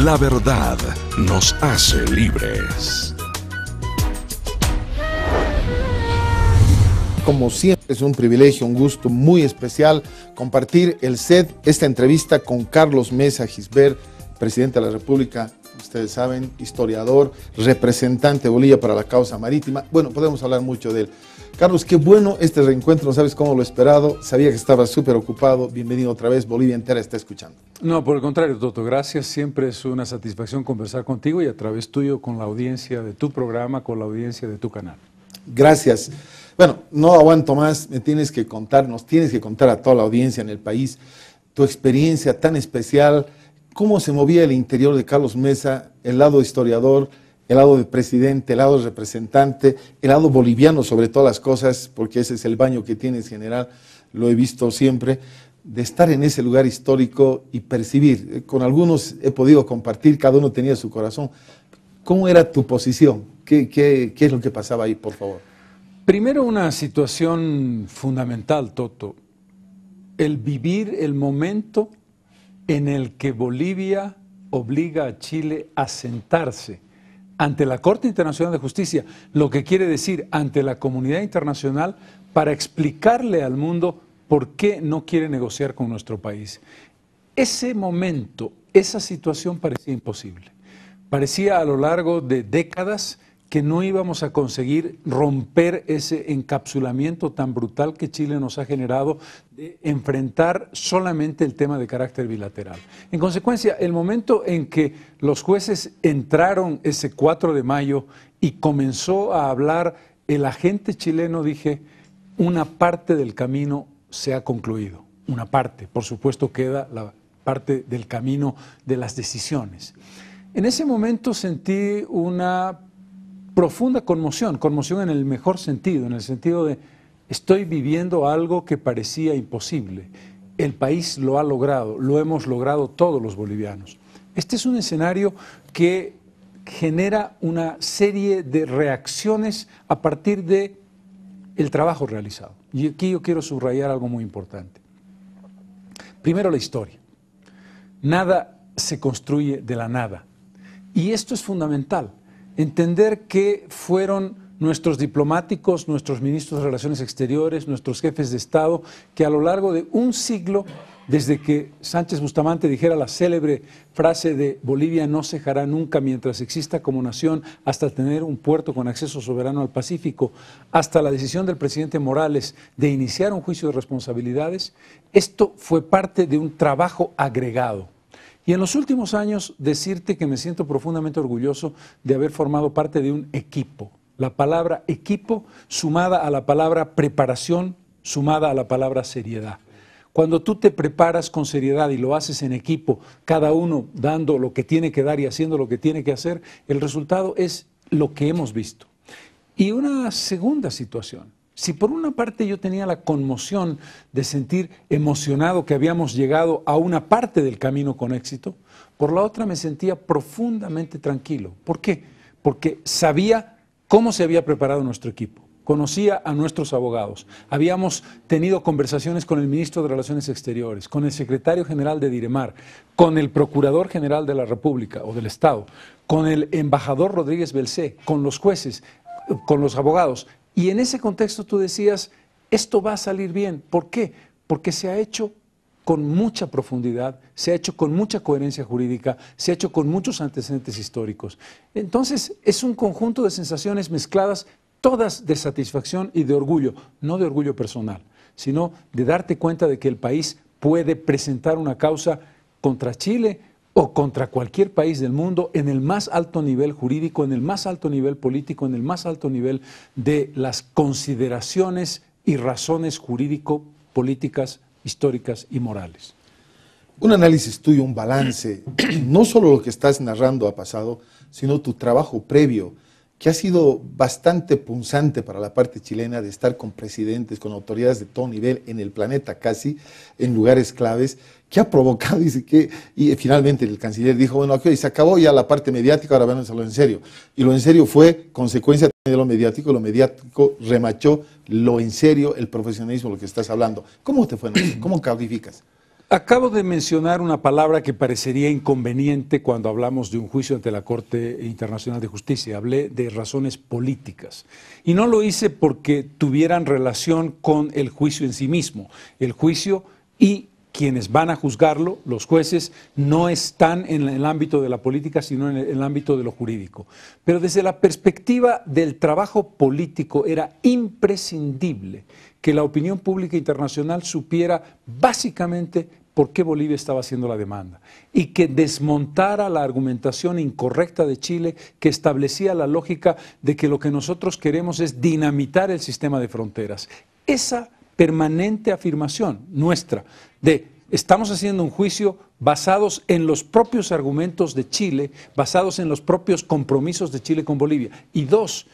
La verdad nos hace libres. Como siempre es un privilegio, un gusto muy especial compartir el set, esta entrevista con Carlos Mesa Gisbert, presidente de la República, ustedes saben, historiador, representante de Bolivia para la causa marítima. Bueno, podemos hablar mucho de él. Carlos, qué bueno este reencuentro, no sabes cómo lo he esperado, sabía que estabas súper ocupado, bienvenido otra vez, Bolivia entera está escuchando. No, por el contrario, Toto, gracias, siempre es una satisfacción conversar contigo y a través tuyo con la audiencia de tu programa, con la audiencia de tu canal. Gracias. Bueno, no aguanto más, nos tienes que contar a toda la audiencia en el país tu experiencia tan especial, cómo se movía el interior de Carlos Mesa, el lado historiador, el lado de presidente, el lado de representante, el lado boliviano sobre todas las cosas, porque ese es el baño que tienes general, lo he visto siempre, de estar en ese lugar histórico y percibir. Con algunos he podido compartir, cada uno tenía su corazón. ¿Cómo era tu posición? ¿Qué es lo que pasaba ahí, por favor? Primero, una situación fundamental, Toto, el vivir el momento en el que Bolivia obliga a Chile a sentarse ante la Corte Internacional de Justicia, lo que quiere decir ante la comunidad internacional, para explicarle al mundo por qué no quiere negociar con nuestro país. Ese momento, esa situación parecía imposible. Parecía a lo largo de décadas que no íbamos a conseguir romper ese encapsulamiento tan brutal que Chile nos ha generado de enfrentar solamente el tema de carácter bilateral. En consecuencia, el momento en que los jueces entraron ese 4 de mayo y comenzó a hablar el agente chileno, dije, una parte del camino se ha concluido. Una parte, por supuesto, queda la parte del camino de las decisiones. En ese momento sentí una profunda conmoción en el mejor sentido, en el sentido de estoy viviendo algo que parecía imposible. El país lo ha logrado, lo hemos logrado todos los bolivianos. Este es un escenario que genera una serie de reacciones a partir de el trabajo realizado. Y aquí yo quiero subrayar algo muy importante. Primero, la historia. Nada se construye de la nada. Y esto es fundamental. Entender que fueron nuestros diplomáticos, nuestros ministros de Relaciones Exteriores, nuestros jefes de Estado, que a lo largo de un siglo, desde que Sánchez Bustamante dijera la célebre frase de Bolivia no cejará nunca mientras exista como nación hasta tener un puerto con acceso soberano al Pacífico, hasta la decisión del presidente Morales de iniciar un juicio de responsabilidades, esto fue parte de un trabajo agregado. Y en los últimos años, decirte que me siento profundamente orgulloso de haber formado parte de un equipo. La palabra equipo sumada a la palabra preparación, sumada a la palabra seriedad. Cuando tú te preparas con seriedad y lo haces en equipo, cada uno dando lo que tiene que dar y haciendo lo que tiene que hacer, el resultado es lo que hemos visto. Y una segunda situación. Si por una parte yo tenía la conmoción de sentir emocionado que habíamos llegado a una parte del camino con éxito, por la otra me sentía profundamente tranquilo. ¿Por qué? Porque sabía cómo se había preparado nuestro equipo, conocía a nuestros abogados, habíamos tenido conversaciones con el ministro de Relaciones Exteriores, con el secretario general de Diremar, con el procurador general de la República o del Estado, con el embajador Rodríguez Belcé, con los jueces, con los abogados. Y en ese contexto tú decías, esto va a salir bien. ¿Por qué? Porque se ha hecho con mucha profundidad, se ha hecho con mucha coherencia jurídica, se ha hecho con muchos antecedentes históricos. Entonces, es un conjunto de sensaciones mezcladas, todas de satisfacción y de orgullo, no de orgullo personal, sino de darte cuenta de que el país puede presentar una causa contra Chile o contra cualquier país del mundo en el más alto nivel jurídico, en el más alto nivel político, en el más alto nivel de las consideraciones y razones jurídico-políticas, históricas y morales. Un análisis tuyo, un balance, no solo lo que estás narrando ha pasado, sino tu trabajo previo, que ha sido bastante punzante para la parte chilena de estar con presidentes, con autoridades de todo nivel en el planeta casi, en lugares claves, que ha provocado, dice que, y finalmente el canciller dijo, bueno, ok, se acabó ya la parte mediática, ahora vamos a lo en serio. Y lo en serio fue consecuencia de lo mediático remachó lo en serio, el profesionalismo, lo que estás hablando. ¿Cómo te fue? ¿Cómo calificas? Acabo de mencionar una palabra que parecería inconveniente cuando hablamos de un juicio ante la Corte Internacional de Justicia. Hablé de razones políticas. Y no lo hice porque tuvieran relación con el juicio en sí mismo. El juicio y quienes van a juzgarlo, los jueces, no están en el ámbito de la política, sino en el ámbito de lo jurídico. Pero desde la perspectiva del trabajo político era imprescindible que la opinión pública internacional supiera básicamente por qué Bolivia estaba haciendo la demanda y que desmontara la argumentación incorrecta de Chile que establecía la lógica de que lo que nosotros queremos es dinamitar el sistema de fronteras. Esa permanente afirmación nuestra de estamos haciendo un juicio basados en los propios argumentos de Chile, basados en los propios compromisos de Chile con Bolivia. Y dos,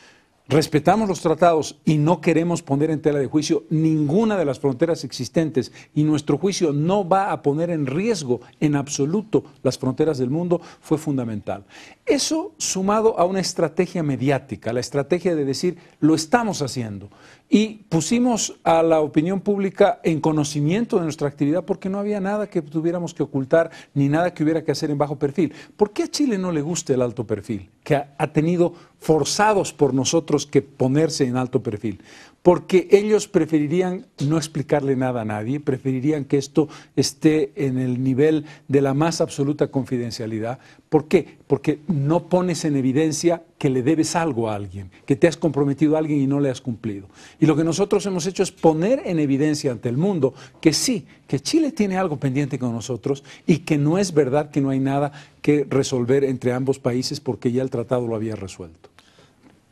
respetamos los tratados y no queremos poner en tela de juicio ninguna de las fronteras existentes y nuestro juicio no va a poner en riesgo en absoluto las fronteras del mundo, fue fundamental. Eso sumado a una estrategia mediática, la estrategia de decir lo estamos haciendo y pusimos a la opinión pública en conocimiento de nuestra actividad porque no había nada que tuviéramos que ocultar ni nada que hubiera que hacer en bajo perfil. ¿Por qué a Chile no le gusta el alto perfil? Que ha tenido forzados por nosotros que ponerse en alto perfil. Porque ellos preferirían no explicarle nada a nadie, preferirían que esto esté en el nivel de la más absoluta confidencialidad. ¿Por qué? Porque no pones en evidencia que le debes algo a alguien, que te has comprometido a alguien y no le has cumplido. Y lo que nosotros hemos hecho es poner en evidencia ante el mundo que sí, que Chile tiene algo pendiente con nosotros y que no es verdad que no hay nada que resolver entre ambos países porque ya el tratado lo había resuelto.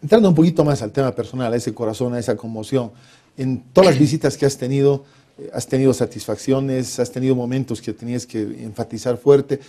Entrando un poquito más al tema personal, a ese corazón, a esa conmoción, en todas las visitas que has tenido satisfacciones, has tenido momentos que tenías que enfatizar fuerte.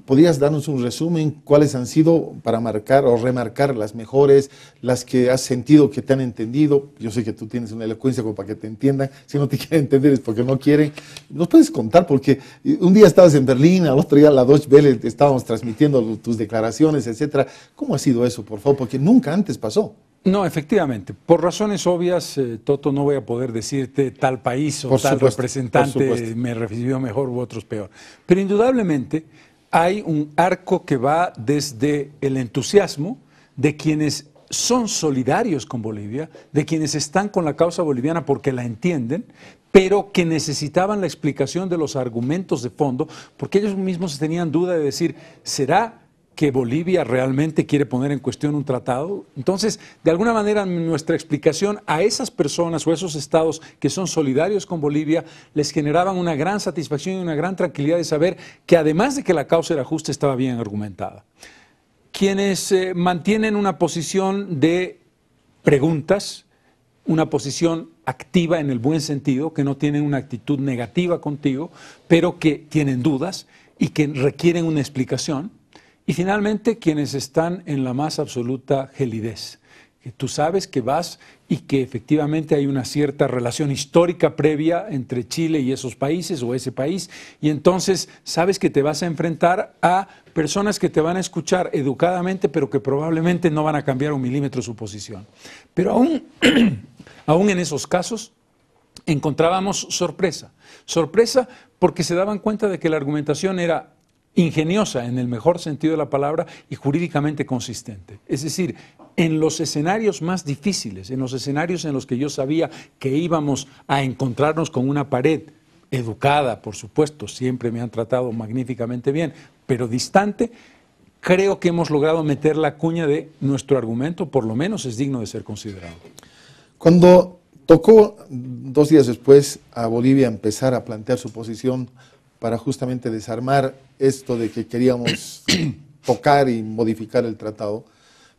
¿Podrías darnos un resumen? ¿Cuáles han sido para marcar o remarcar las mejores, las que has sentido que te han entendido? Yo sé que tú tienes una elocuencia como para que te entiendan. Si no te quieren entender es porque no quieren. ¿Nos puedes contar? Porque un día estabas en Berlín, al otro día a la Deutsche Welle estábamos transmitiendo tus declaraciones, etcétera. ¿Cómo ha sido eso, por favor? Porque nunca antes pasó. No, efectivamente. Por razones obvias, Toto, no voy a poder decirte tal país o tal representante me recibió mejor u otros peor. Pero indudablemente hay un arco que va desde el entusiasmo de quienes son solidarios con Bolivia, de quienes están con la causa boliviana porque la entienden, pero que necesitaban la explicación de los argumentos de fondo, porque ellos mismos tenían duda de decir, ¿será que Bolivia realmente quiere poner en cuestión un tratado? Entonces, de alguna manera, nuestra explicación a esas personas o esos estados que son solidarios con Bolivia les generaban una gran satisfacción y una gran tranquilidad de saber que además de que la causa era justa, estaba bien argumentada. Quienes mantienen una posición de preguntas, una posición activa en el buen sentido, que no tienen una actitud negativa contigo, pero que tienen dudas y que requieren una explicación. Y finalmente, quienes están en la más absoluta gelidez, que tú sabes que vas y que efectivamente hay una cierta relación histórica previa entre Chile y esos países o ese país, y entonces sabes que te vas a enfrentar a personas que te van a escuchar educadamente, pero que probablemente no van a cambiar un milímetro su posición. Pero aún en esos casos encontrábamos sorpresa. Sorpresa porque se daban cuenta de que la argumentación era ingeniosa en el mejor sentido de la palabra y jurídicamente consistente. Es decir, en los escenarios más difíciles, en los escenarios en los que yo sabía que íbamos a encontrarnos con una pared educada, por supuesto, siempre me han tratado magníficamente bien, pero distante, creo que hemos logrado meter la cuña de nuestro argumento, por lo menos es digno de ser considerado. Cuando tocó 2 días después a Bolivia empezar a plantear su posición para justamente desarmar esto de que queríamos tocar y modificar el tratado,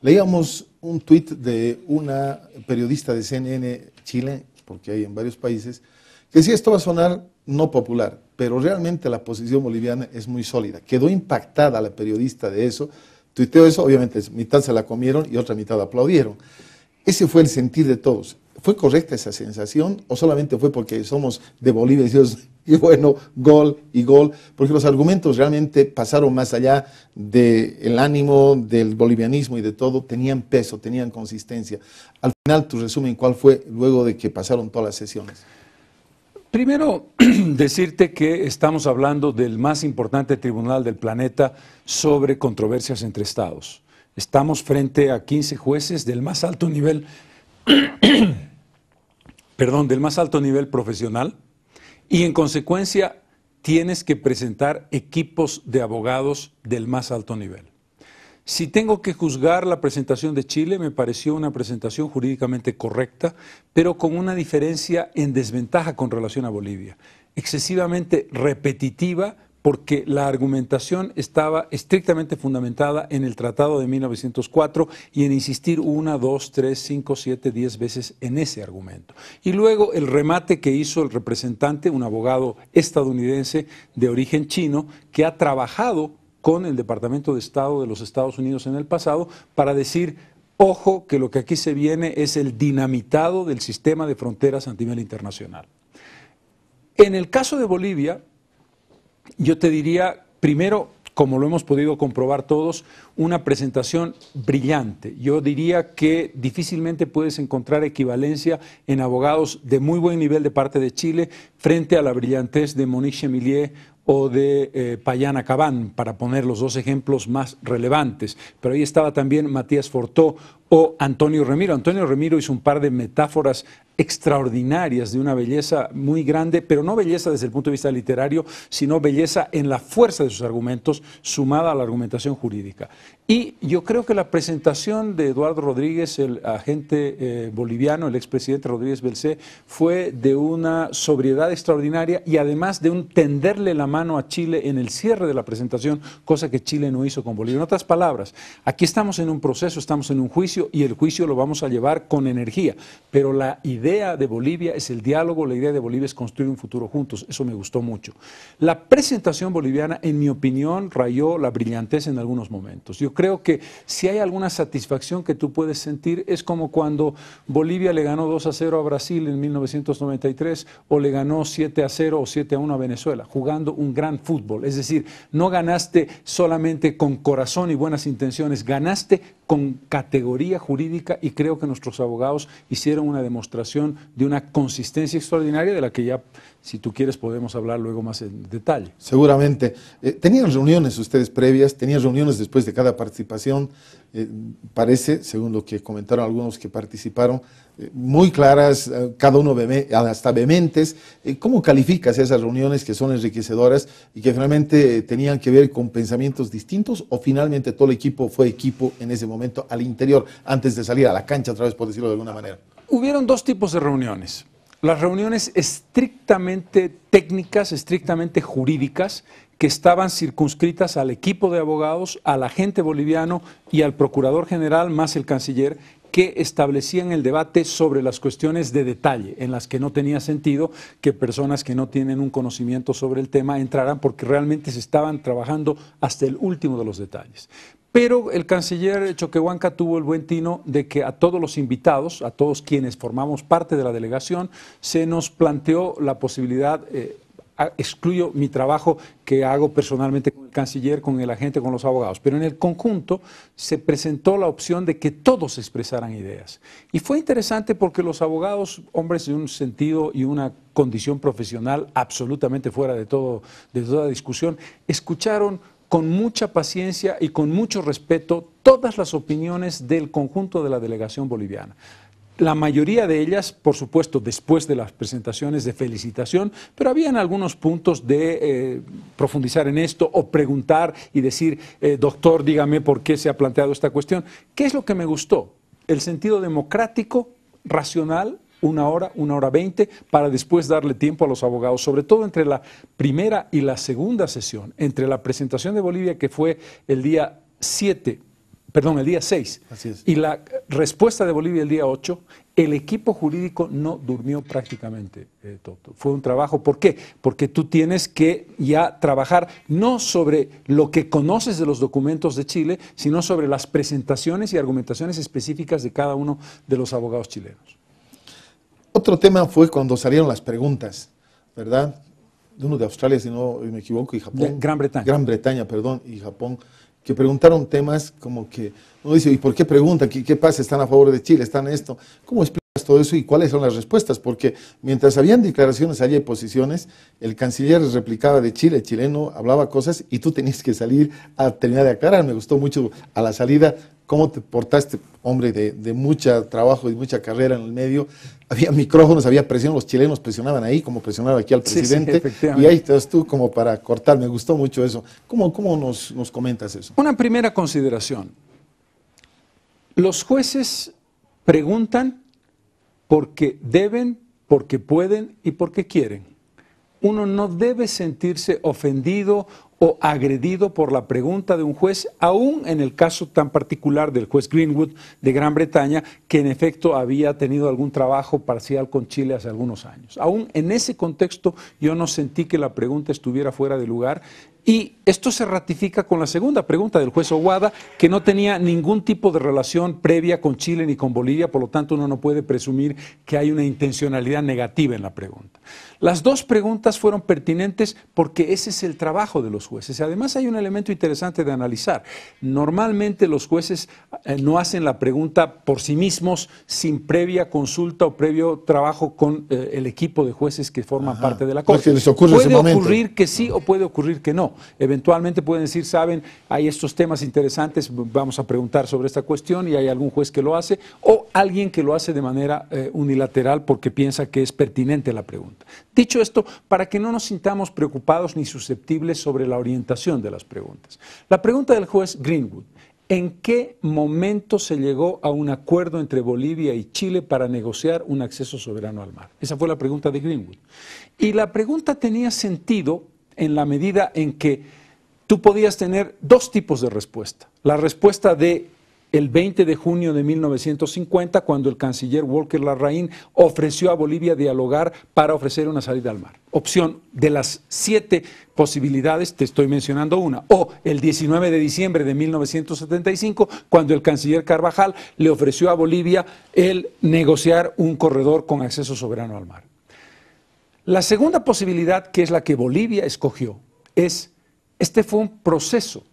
leíamos un tuit de una periodista de CNN Chile, porque hay en varios países, que decía esto va a sonar no popular, pero realmente la posición boliviana es muy sólida. Quedó impactada la periodista de eso, tuiteó eso, obviamente mitad se la comieron y otra mitad aplaudieron. Ese fue el sentir de todos. ¿Fue correcta esa sensación o solamente fue porque somos de Bolivia y decimos, y bueno, gol y gol? Porque los argumentos realmente pasaron más allá del ánimo, del bolivianismo y de todo, tenían peso, tenían consistencia. Al final, tu resumen, ¿cuál fue luego de que pasaron todas las sesiones? Primero, decirte que estamos hablando del más importante tribunal del planeta sobre controversias entre estados. Estamos frente a 15 jueces del más alto nivel, del más alto nivel profesional, y en consecuencia tienes que presentar equipos de abogados del más alto nivel. Si tengo que juzgar la presentación de Chile, me pareció una presentación jurídicamente correcta, pero con una diferencia en desventaja con relación a Bolivia. Excesivamente repetitiva, porque la argumentación estaba estrictamente fundamentada en el Tratado de 1904 y en insistir 1, 2, 3, 5, 7, 10 veces en ese argumento. Y luego el remate que hizo el representante, un abogado estadounidense de origen chino, que ha trabajado con el Departamento de Estado de los Estados Unidos en el pasado para decir, ojo, que lo que aquí se viene es el dinamitado del sistema de fronteras a nivel internacional. En el caso de Bolivia, yo te diría, primero, como lo hemos podido comprobar todos, una presentación brillante. Yo diría que difícilmente puedes encontrar equivalencia en abogados de muy buen nivel de parte de Chile frente a la brillantez de Monique Chemillier o de Payana Cabán, para poner los dos ejemplos más relevantes. Pero ahí estaba también Matías Fortó o Antonio Remiro. Antonio Remiro hizo un par de metáforas extraordinarias de una belleza muy grande, pero no belleza desde el punto de vista literario, sino belleza en la fuerza de sus argumentos sumada a la argumentación jurídica. Y yo creo que la presentación de Eduardo Rodríguez, el agente boliviano, el expresidente Rodríguez Belcé, fue de una sobriedad extraordinaria y además de un tenderle la mano a Chile en el cierre de la presentación, cosa que Chile no hizo con Bolivia. En otras palabras, aquí estamos en un proceso, estamos en un juicio y el juicio lo vamos a llevar con energía, pero la idea de Bolivia es el diálogo, la idea de Bolivia es construir un futuro juntos, eso me gustó mucho. La presentación boliviana, en mi opinión, rayó la brillantez en algunos momentos. Yo creo que si hay alguna satisfacción que tú puedes sentir, es como cuando Bolivia le ganó 2-0 a Brasil en 1993 o le ganó 7-0 o 7-1 a Venezuela, jugando un gran fútbol. Es decir, no ganaste solamente con corazón y buenas intenciones, ganaste con categoría jurídica y creo que nuestros abogados hicieron una demostración de una consistencia extraordinaria de la que ya, si tú quieres, podemos hablar luego más en detalle. Seguramente. ¿Tenían reuniones ustedes previas? ¿Tenían reuniones después de cada participación? Parece, según lo que comentaron algunos que participaron, muy claras, cada uno hasta vehementes. ¿Cómo calificas esas reuniones que son enriquecedoras y que finalmente tenían que ver con pensamientos distintos o finalmente todo el equipo fue equipo en ese momento al interior, antes de salir a la cancha otra vez, por decirlo de alguna manera? Hubieron dos tipos de reuniones. Las reuniones estrictamente técnicas, estrictamente jurídicas, que estaban circunscritas al equipo de abogados, al agente boliviano y al procurador general más el canciller, que establecían el debate sobre las cuestiones de detalle, en las que no tenía sentido que personas que no tienen un conocimiento sobre el tema entraran, porque realmente se estaban trabajando hasta el último de los detalles. Pero el canciller Choquehuanca tuvo el buen tino de que a todos los invitados, a todos quienes formamos parte de la delegación, se nos planteó la posibilidad, excluyo mi trabajo que hago personalmente con el canciller, con el agente, con los abogados, pero en el conjunto se presentó la opción de que todos expresaran ideas. Y fue interesante porque los abogados, hombres de un sentido y una condición profesional absolutamente fuera de toda discusión, escucharon con mucha paciencia y con mucho respeto todas las opiniones del conjunto de la delegación boliviana. La mayoría de ellas, por supuesto, después de las presentaciones de felicitación, pero habían algunos puntos de profundizar en esto o preguntar y decir, doctor, dígame por qué se ha planteado esta cuestión. ¿Qué es lo que me gustó? El sentido democrático, racional, 1 hora 20, para después darle tiempo a los abogados, sobre todo entre la primera y la segunda sesión, entre la presentación de Bolivia, que fue el día 6, Así es, y la respuesta de Bolivia el día 8, el equipo jurídico no durmió prácticamente, Toto. Fue un trabajo, ¿por qué? Porque tú tienes que ya trabajar no sobre lo que conoces de los documentos de Chile, sino sobre las presentaciones y argumentaciones específicas de cada uno de los abogados chilenos. Otro tema fue cuando salieron las preguntas, ¿verdad? De uno de Australia, si no me equivoco, y Japón. Gran Bretaña. Gran Bretaña, perdón, y Japón, que preguntaron temas como que uno dice, ¿y por qué preguntan? ¿Qué pasa? ¿Están a favor de Chile? ¿Están esto? ¿Cómo explicas todo eso y cuáles son las respuestas, porque mientras habían declaraciones allá y posiciones, el canciller replicaba de Chile, el chileno hablaba cosas y tú tenías que salir a terminar de aclarar. Me gustó mucho a la salida cómo te portaste, hombre, de mucho trabajo y mucha carrera en el medio. Había micrófonos, había presión, los chilenos presionaban ahí, como presionaron aquí al presidente, y ahí estás tú como para cortar. Me gustó mucho eso. ¿Cómo nos comentas eso? Una primera consideración. Los jueces preguntan porque deben, porque pueden y porque quieren. Uno no debe sentirse ofendido o agredido por la pregunta de un juez, aún en el caso tan particular del juez Greenwood de Gran Bretaña, que en efecto había tenido algún trabajo parcial con Chile hace algunos años. Aún en ese contexto yo no sentí que la pregunta estuviera fuera de lugar. Y esto se ratifica con la segunda pregunta del juez Aguada, que no tenía ningún tipo de relación previa con Chile ni con Bolivia, por lo tanto uno no puede presumir que hay una intencionalidad negativa en la pregunta. Las dos preguntas fueron pertinentes porque ese es el trabajo de los jueces. Además hay un elemento interesante de analizar. Normalmente los jueces no hacen la pregunta por sí mismos sin previa consulta o previo trabajo con el equipo de jueces que forman parte de la Corte. Puede ocurrir que sí o puede ocurrir que no. Eventualmente pueden decir, saben, hay estos temas interesantes, vamos a preguntar sobre esta cuestión y hay algún juez que lo hace o alguien que lo hace de manera unilateral porque piensa que es pertinente la pregunta. Dicho esto, para que no nos sintamos preocupados ni susceptibles sobre la orientación de las preguntas. La pregunta del juez Greenwood, ¿en qué momento se llegó a un acuerdo entre Bolivia y Chile para negociar un acceso soberano al mar? Esa fue la pregunta de Greenwood. Y la pregunta tenía sentido en la medida en que tú podías tener dos tipos de respuesta. La respuesta de el 20 de junio de 1950, cuando el canciller Walker Larraín ofreció a Bolivia dialogar para ofrecer una salida al mar. Opción de las 7 posibilidades, te estoy mencionando una. O el 19 de diciembre de 1975, cuando el canciller Carvajal le ofreció a Bolivia el negociar un corredor con acceso soberano al mar. La segunda posibilidad, que es la que Bolivia escogió, este fue un proceso.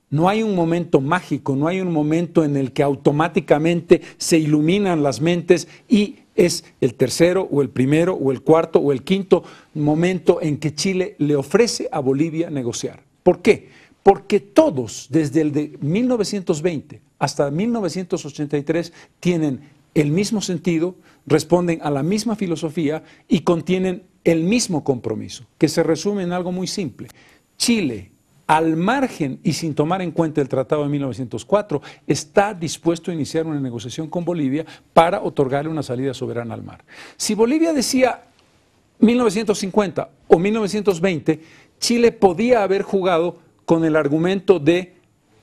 No hay un momento mágico, no hay un momento en el que automáticamente se iluminan las mentes y es el tercero o el primero o el cuarto o el quinto momento en que Chile le ofrece a Bolivia negociar. ¿Por qué? Porque todos, desde el de 1920 hasta 1983, tienen el mismo sentido, responden a la misma filosofía y contienen el mismo compromiso, que se resume en algo muy simple. Chile, al margen y sin tomar en cuenta el Tratado de 1904, está dispuesto a iniciar una negociación con Bolivia para otorgarle una salida soberana al mar. Si Bolivia decía 1950 o 1920, Chile podía haber jugado con el argumento de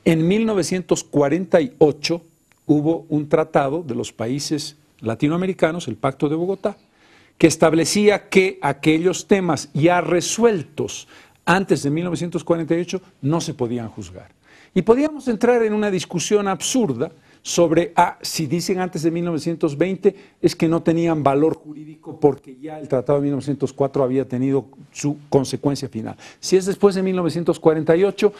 en 1948 hubo un tratado de los países latinoamericanos, el Pacto de Bogotá, que establecía que aquellos temas ya resueltos antes de 1948 no se podían juzgar. Y podíamos entrar en una discusión absurda sobre, si dicen antes de 1920 es que no tenían valor jurídico porque ya el Tratado de 1904 había tenido su consecuencia final. Si es después de 1948,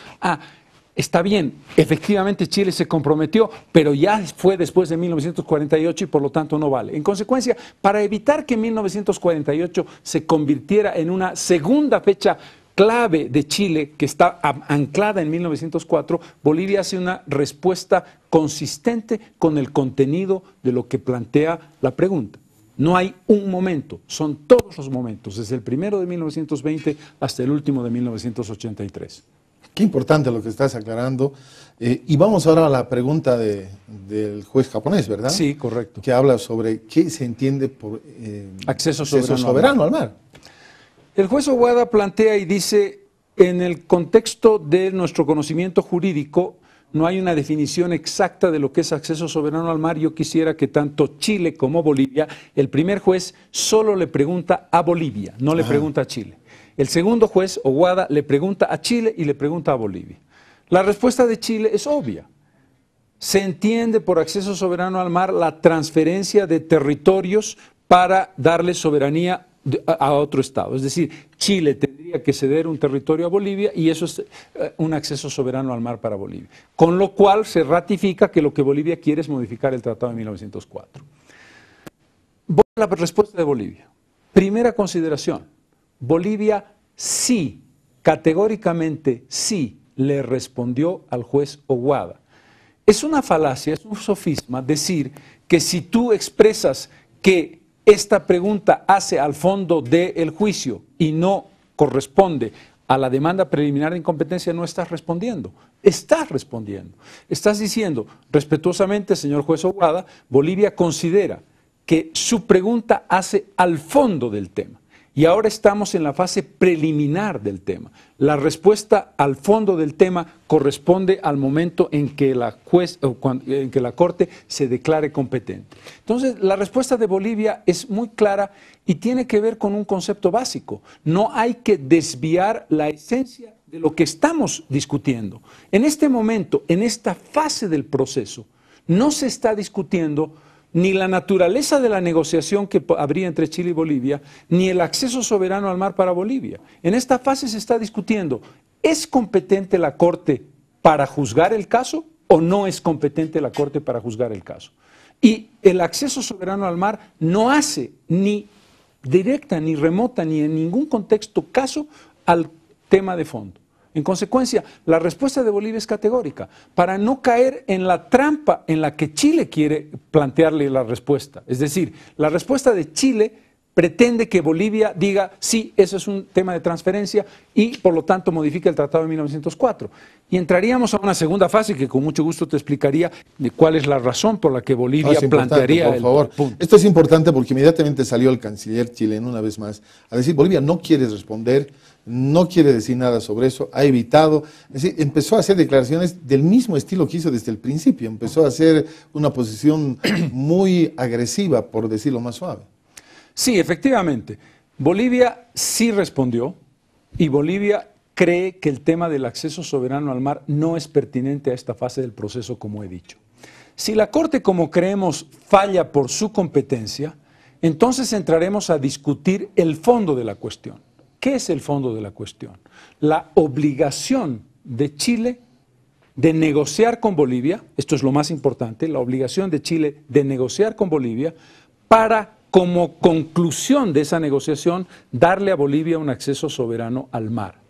está bien, efectivamente Chile se comprometió, pero ya fue después de 1948 y por lo tanto no vale. En consecuencia, para evitar que 1948 se convirtiera en una segunda fecha clave de Chile, que está anclada en 1904, Bolivia hace una respuesta consistente con el contenido de lo que plantea la pregunta. No hay un momento, son todos los momentos, desde el primero de 1920 hasta el último de 1983. Qué importante lo que estás aclarando. Y vamos ahora a la pregunta del juez japonés, ¿verdad? Sí, correcto. Que habla sobre qué se entiende por acceso soberano al mar. El juez Aguada plantea y dice, en el contexto de nuestro conocimiento jurídico, no hay una definición exacta de lo que es acceso soberano al mar. Yo quisiera que tanto Chile como Bolivia, el primer juez solo le pregunta a Bolivia, no le pregunta a Chile. El segundo juez, Aguada, le pregunta a Chile y le pregunta a Bolivia. La respuesta de Chile es obvia. Se entiende por acceso soberano al mar la transferencia de territorios para darle soberanía a otro estado. Es decir, Chile tendría que ceder un territorio a Bolivia y eso es un acceso soberano al mar para Bolivia. Con lo cual se ratifica que lo que Bolivia quiere es modificar el Tratado de 1904. la respuesta de Bolivia. Primera consideración, Bolivia sí, categóricamente sí, le respondió al juez Oguada. Es una falacia, es un sofisma decir que si tú expresas que esta pregunta hace al fondo del juicio y no corresponde a la demanda preliminar de incompetencia, no estás respondiendo. Estás respondiendo. Estás diciendo, respetuosamente, señor juez Oguada, Bolivia considera que su pregunta hace al fondo del tema. Y ahora estamos en la fase preliminar del tema. La respuesta al fondo del tema corresponde al momento en que en que la Corte se declare competente. Entonces, la respuesta de Bolivia es muy clara y tiene que ver con un concepto básico. No hay que desviar la esencia de lo que estamos discutiendo. En este momento, en esta fase del proceso, no se está discutiendo ni la naturaleza de la negociación que habría entre Chile y Bolivia, ni el acceso soberano al mar para Bolivia. En esta fase se está discutiendo, ¿es competente la Corte para juzgar el caso o no es competente la Corte para juzgar el caso? Y el acceso soberano al mar no hace ni directa, ni remota, ni en ningún contexto caso al tema de fondo. En consecuencia, la respuesta de Bolivia es categórica, para no caer en la trampa en la que Chile quiere plantearle la respuesta. Es decir, la respuesta de Chile pretende que Bolivia diga, sí, eso es un tema de transferencia y por lo tanto modifique el Tratado de 1904. Y entraríamos a una segunda fase que con mucho gusto te explicaría de cuál es la razón por la que Bolivia plantearía por favor. Punto. Esto es importante porque inmediatamente salió el canciller chileno una vez más a decir, Bolivia no quiere responder, no quiere decir nada sobre eso, ha evitado, es decir, empezó a hacer declaraciones del mismo estilo que hizo desde el principio, empezó a hacer una posición muy agresiva, por decirlo más suave. Sí, efectivamente, Bolivia sí respondió y Bolivia cree que el tema del acceso soberano al mar no es pertinente a esta fase del proceso, como he dicho. Si la Corte, como creemos, falla por su competencia, entonces entraremos a discutir el fondo de la cuestión. ¿Qué es el fondo de la cuestión? La obligación de Chile de negociar con Bolivia, esto es lo más importante, la obligación de Chile de negociar con Bolivia para, como conclusión de esa negociación, darle a Bolivia un acceso soberano al mar.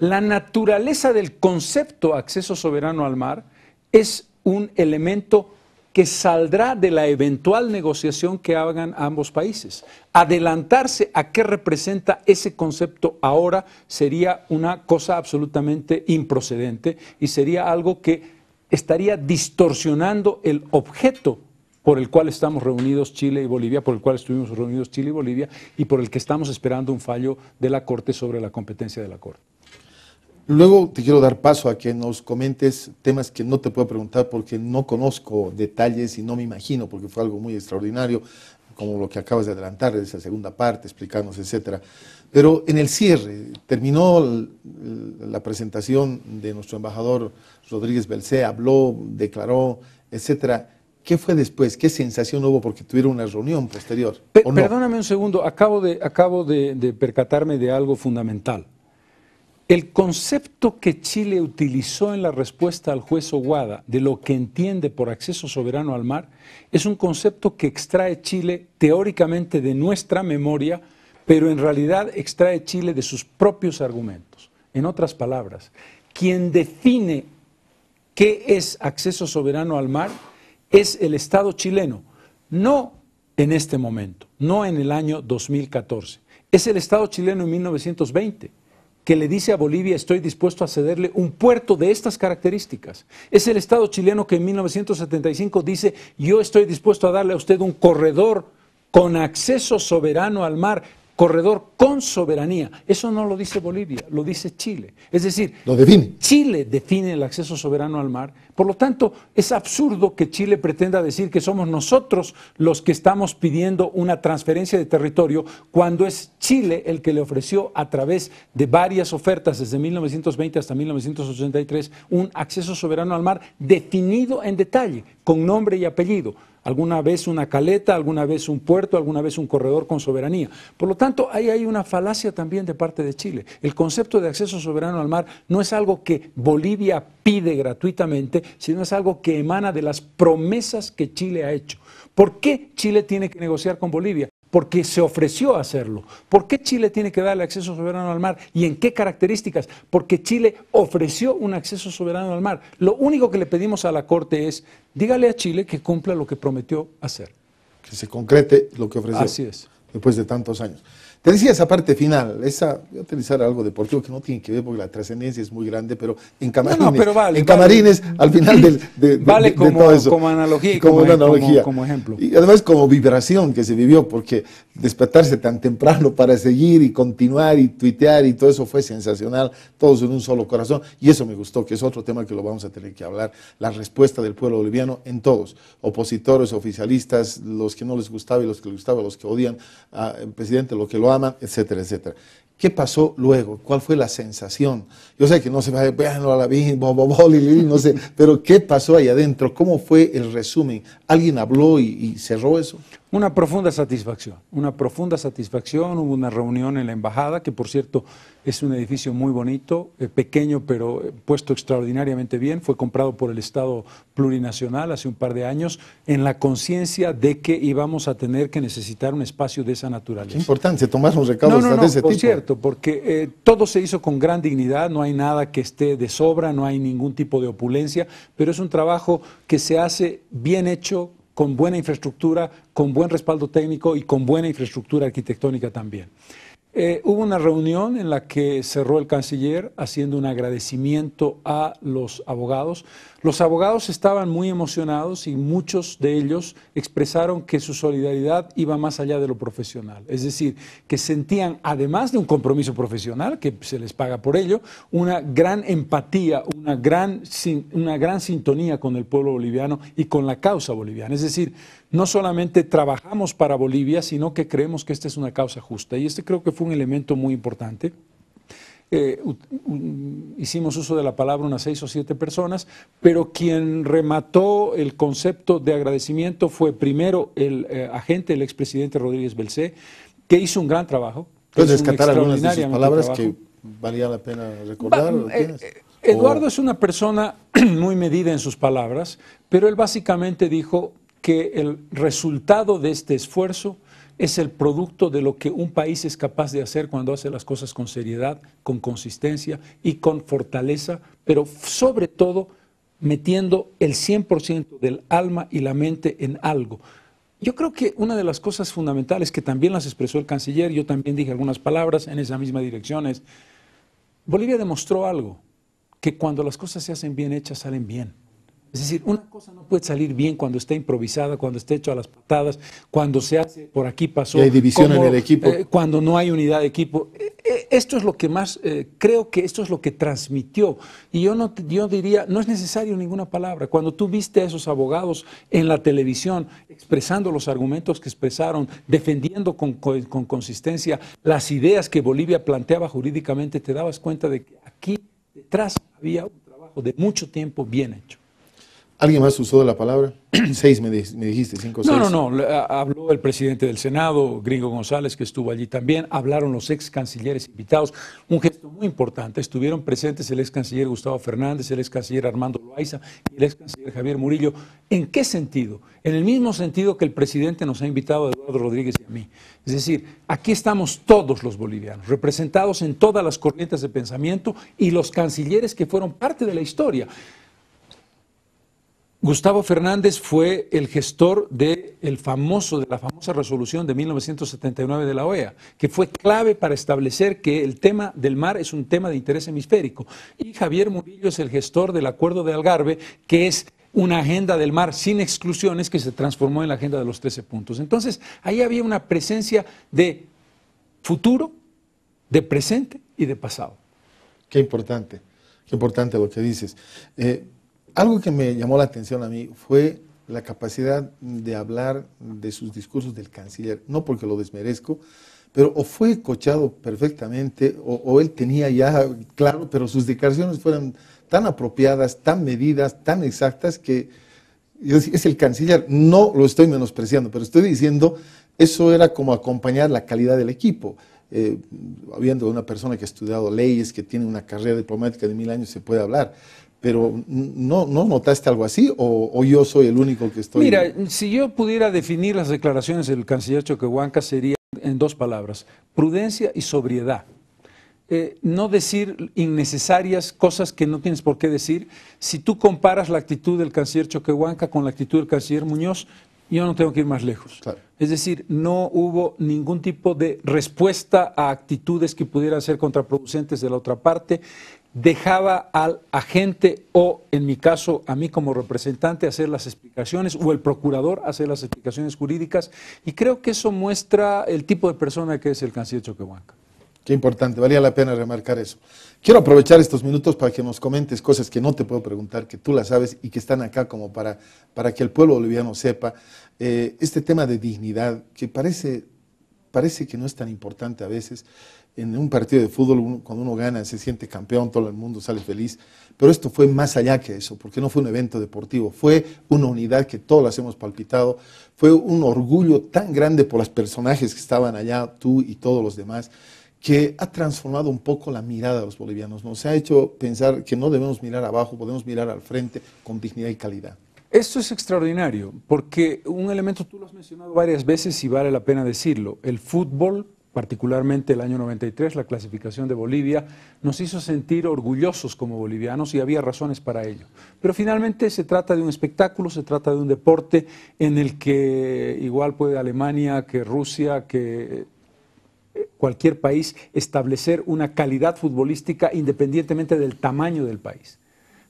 La naturaleza del concepto acceso soberano al mar es un elemento que saldrá de la eventual negociación que hagan ambos países. Adelantarse a qué representa ese concepto ahora sería una cosa absolutamente improcedente y sería algo que estaría distorsionando el objeto por el cual estamos reunidos Chile y Bolivia, por el cual estuvimos reunidos Chile y Bolivia y por el que estamos esperando un fallo de la Corte sobre la competencia de la Corte. Luego te quiero dar paso a que nos comentes temas que no te puedo preguntar porque no conozco detalles y no me imagino, porque fue algo muy extraordinario, como lo que acabas de adelantar, de esa segunda parte, explicarnos, etcétera. Pero en el cierre, terminó la presentación de nuestro embajador Rodríguez Belcé, habló, declaró, etcétera. ¿Qué fue después? ¿Qué sensación hubo porque tuvieron una reunión posterior? ¿O no? Perdóname un segundo, acabo de percatarme de algo fundamental. El concepto que Chile utilizó en la respuesta al juez Oguada de lo que entiende por acceso soberano al mar es un concepto que extrae Chile teóricamente de nuestra memoria, pero en realidad extrae Chile de sus propios argumentos. En otras palabras, quien define qué es acceso soberano al mar es el Estado chileno, no en este momento, no en el año 2014. Es el Estado chileno en 1920. Que le dice a Bolivia, estoy dispuesto a cederle un puerto de estas características. Es el Estado chileno que en 1975 dice, yo estoy dispuesto a darle a usted un corredor con acceso soberano al mar, corredor con soberanía. Eso no lo dice Bolivia, lo dice Chile. Es decir, lo define. Chile define el acceso soberano al mar. Por lo tanto, es absurdo que Chile pretenda decir que somos nosotros los que estamos pidiendo una transferencia de territorio cuando es Chile el que le ofreció a través de varias ofertas desde 1920 hasta 1983 un acceso soberano al mar definido en detalle, con nombre y apellido. alguna vez una caleta, alguna vez un puerto, alguna vez un corredor con soberanía. Por lo tanto, ahí hay una falacia también de parte de Chile. El concepto de acceso soberano al mar no es algo que Bolivia pide gratuitamente, sino es algo que emana de las promesas que Chile ha hecho. ¿Por qué Chile tiene que negociar con Bolivia? Porque se ofreció a hacerlo. ¿Por qué Chile tiene que darle acceso soberano al mar? ¿Y en qué características? Porque Chile ofreció un acceso soberano al mar. Lo único que le pedimos a la Corte es, dígale a Chile que cumpla lo que prometió hacer. Que se concrete lo que ofreció. Así es. Después de tantos años. Te decía esa parte final, voy a utilizar algo deportivo que no tiene que ver porque la trascendencia es muy grande, pero en camarines, pero vale, camarines al final vale de todo eso. Como analogía y como una analogía. Como ejemplo. Y además como vibración que se vivió, porque despertarse tan temprano para seguir y continuar y tuitear y todo eso fue sensacional, todos en un solo corazón, y eso me gustó, que es otro tema que lo vamos a tener que hablar, la respuesta del pueblo boliviano en todos, opositores, oficialistas, los que no les gustaba y los que les gustaba, los que odian al presidente, los que lo aman, etcétera, etcétera. ¿Qué pasó luego? ¿Cuál fue la sensación? Yo sé que no se va a véanlo a la bien, no sé, pero ¿qué pasó ahí adentro? ¿Cómo fue el resumen? ¿Alguien habló y cerró eso? Una profunda satisfacción, hubo una reunión en la embajada, que por cierto es un edificio muy bonito, pequeño pero puesto extraordinariamente bien, fue comprado por el Estado plurinacional hace un par de años, en la conciencia de que íbamos a tener que necesitar un espacio de esa naturaleza. Qué importante, tomaron recaudos de ese tipo. Por cierto, porque todo se hizo con gran dignidad, no hay nada que esté de sobra, no hay ningún tipo de opulencia, pero es un trabajo que se hace bien hecho, con buena infraestructura, con buen respaldo técnico y con buena infraestructura arquitectónica también. Hubo una reunión en la que cerró el canciller haciendo un agradecimiento a los abogados. Los abogados estaban muy emocionados y muchos de ellos expresaron que su solidaridad iba más allá de lo profesional. Es decir, que sentían, además de un compromiso profesional, que se les paga por ello, una gran empatía, una gran sintonía con el pueblo boliviano y con la causa boliviana. Es decir, no solamente trabajamos para Bolivia, sino que creemos que esta es una causa justa. Y este creo que fue un elemento muy importante. Hicimos uso de la palabra unas 6 o 7 personas, pero quien remató el concepto de agradecimiento fue primero el agente, el expresidente Rodríguez Belcé, que hizo un gran trabajo. ¿Puedes rescatar algunas de sus palabras que valía la pena recordar? Eduardo es una persona muy medida en sus palabras, pero él básicamente dijo que el resultado de este esfuerzo es el producto de lo que un país es capaz de hacer cuando hace las cosas con seriedad, con consistencia y con fortaleza, pero sobre todo metiendo el 100% del alma y la mente en algo. Yo creo que una de las cosas fundamentales que también las expresó el canciller, yo también dije algunas palabras en esa misma dirección, es Bolivia demostró algo, que cuando las cosas se hacen bien hechas, salen bien. Es decir, una cosa no puede salir bien cuando está improvisada, cuando está hecho a las patadas, cuando se hace por aquí pasó. Y hay división en el equipo. Cuando no hay unidad de equipo. Esto es lo que más, creo que esto es lo que transmitió. Y yo diría, no es necesario ninguna palabra. Cuando tú viste a esos abogados en la televisión expresando los argumentos que expresaron, defendiendo con consistencia las ideas que Bolivia planteaba jurídicamente, te dabas cuenta de que aquí detrás había un trabajo de mucho tiempo bien hecho. ¿Alguien más usó la palabra? 6 me dijiste, 5 o 6. No, habló el presidente del Senado, Gringo González, que estuvo allí también, hablaron los ex cancilleres invitados, un gesto muy importante, estuvieron presentes el ex canciller Gustavo Fernández, el ex canciller Armando Loaiza y el ex canciller Javier Murillo. ¿En qué sentido? En el mismo sentido que el presidente nos ha invitado a Eduardo Rodríguez y a mí. Es decir, aquí estamos todos los bolivianos, representados en todas las corrientes de pensamiento y los cancilleres que fueron parte de la historia. Gustavo Fernández fue el gestor de la famosa resolución de 1979 de la OEA, que fue clave para establecer que el tema del mar es un tema de interés hemisférico. Y Javier Murillo es el gestor del Acuerdo de Algarve, que es una agenda del mar sin exclusiones que se transformó en la agenda de los 13 puntos. Entonces, ahí había una presencia de futuro, de presente y de pasado. Qué importante lo que dices. Algo que me llamó la atención a mí fue la capacidad de hablar de sus discursos del canciller, no porque lo desmerezco, pero o fue coachado perfectamente o él tenía ya claro, pero sus declaraciones fueron tan apropiadas, tan medidas, tan exactas que Es el canciller, no lo estoy menospreciando, pero estoy diciendo, eso era como acompañar la calidad del equipo. Habiendo una persona que ha estudiado leyes, que tiene una carrera diplomática de 1000 años, se puede hablar. Pero ¿no notaste algo así o yo soy el único que estoy...? Mira, si yo pudiera definir las declaraciones del canciller Choquehuanca sería en 2 palabras, prudencia y sobriedad. No decir innecesarias cosas que no tienes por qué decir. Si tú comparas la actitud del canciller Choquehuanca con la actitud del canciller Muñoz, yo no tengo que ir más lejos. Claro. Es decir, no hubo ningún tipo de respuesta a actitudes que pudieran ser contraproducentes de la otra parte. Dejaba al agente o, en mi caso, a mí como representante hacer las explicaciones o el procurador hacer las explicaciones jurídicas, y creo que eso muestra el tipo de persona que es el canciller Choquehuanca. Qué importante, valía la pena remarcar eso. Quiero aprovechar estos minutos para que nos comentes cosas que no te puedo preguntar, que tú las sabes y que están acá como para que el pueblo boliviano sepa. Este tema de dignidad, que parece que no es tan importante a veces. En un partido de fútbol, cuando uno gana, se siente campeón, todo el mundo sale feliz. Pero esto fue más allá que eso, porque no fue un evento deportivo, fue una unidad que todos las hemos palpitado, fue un orgullo tan grande por los personajes que estaban allá, tú y todos los demás, que ha transformado un poco la mirada de los bolivianos. Nos ha hecho pensar que no debemos mirar abajo, podemos mirar al frente con dignidad y calidad. Esto es extraordinario, porque un elemento, tú lo has mencionado varias veces y vale la pena decirlo, el fútbol, particularmente el año 93, la clasificación de Bolivia, nos hizo sentir orgullosos como bolivianos y había razones para ello. Pero finalmente se trata de un espectáculo, se trata de un deporte en el que igual puede Alemania, que Rusia, que cualquier país establecer una calidad futbolística independientemente del tamaño del país.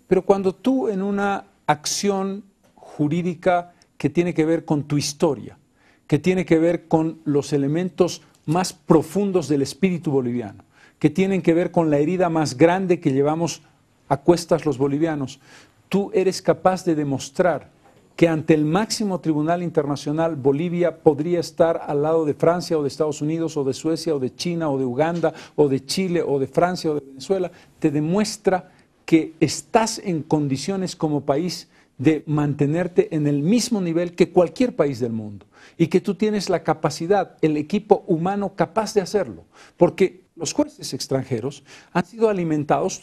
Pero cuando tú en una acción jurídica que tiene que ver con tu historia, que tiene que ver con los elementos más profundos del espíritu boliviano, que tienen que ver con la herida más grande que llevamos a cuestas los bolivianos, tú eres capaz de demostrar que ante el máximo tribunal internacional Bolivia podría estar al lado de Francia o de Estados Unidos o de Suecia o de China o de Uganda o de Chile o de Francia o de Venezuela, te demuestra que estás en condiciones como país de mantenerte en el mismo nivel que cualquier país del mundo y que tú tienes la capacidad, el equipo humano capaz de hacerlo, porque los jueces extranjeros han sido alimentados,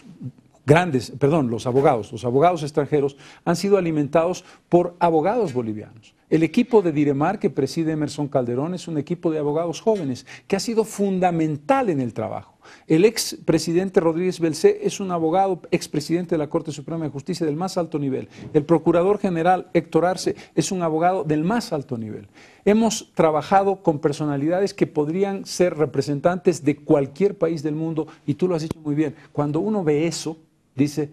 los abogados extranjeros han sido alimentados por abogados bolivianos. El equipo de Diremar que preside Emerson Calderón es un equipo de abogados jóvenes que ha sido fundamental en el trabajo. El expresidente Rodríguez Belcé es un abogado, expresidente de la Corte Suprema de Justicia del más alto nivel. El procurador general Héctor Arce es un abogado del más alto nivel. Hemos trabajado con personalidades que podrían ser representantes de cualquier país del mundo y tú lo has dicho muy bien. Cuando uno ve eso, dice,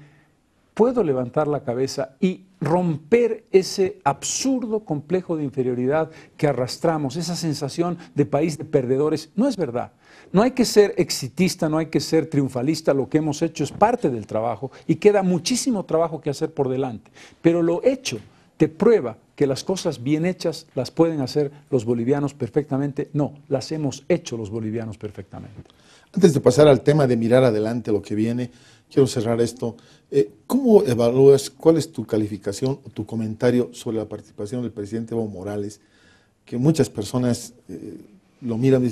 puedo levantar la cabeza y romper ese absurdo complejo de inferioridad que arrastramos, esa sensación de país de perdedores. No es verdad. No hay que ser exitista, no hay que ser triunfalista. Lo que hemos hecho es parte del trabajo y queda muchísimo trabajo que hacer por delante. Pero lo hecho te prueba que las cosas bien hechas las pueden hacer los bolivianos perfectamente. No, las hemos hecho los bolivianos perfectamente. Antes de pasar al tema de mirar adelante lo que viene, quiero cerrar esto. ¿Cómo evalúas, cuál es tu calificación o tu comentario sobre la participación del presidente Evo Morales? Que muchas personas lo miran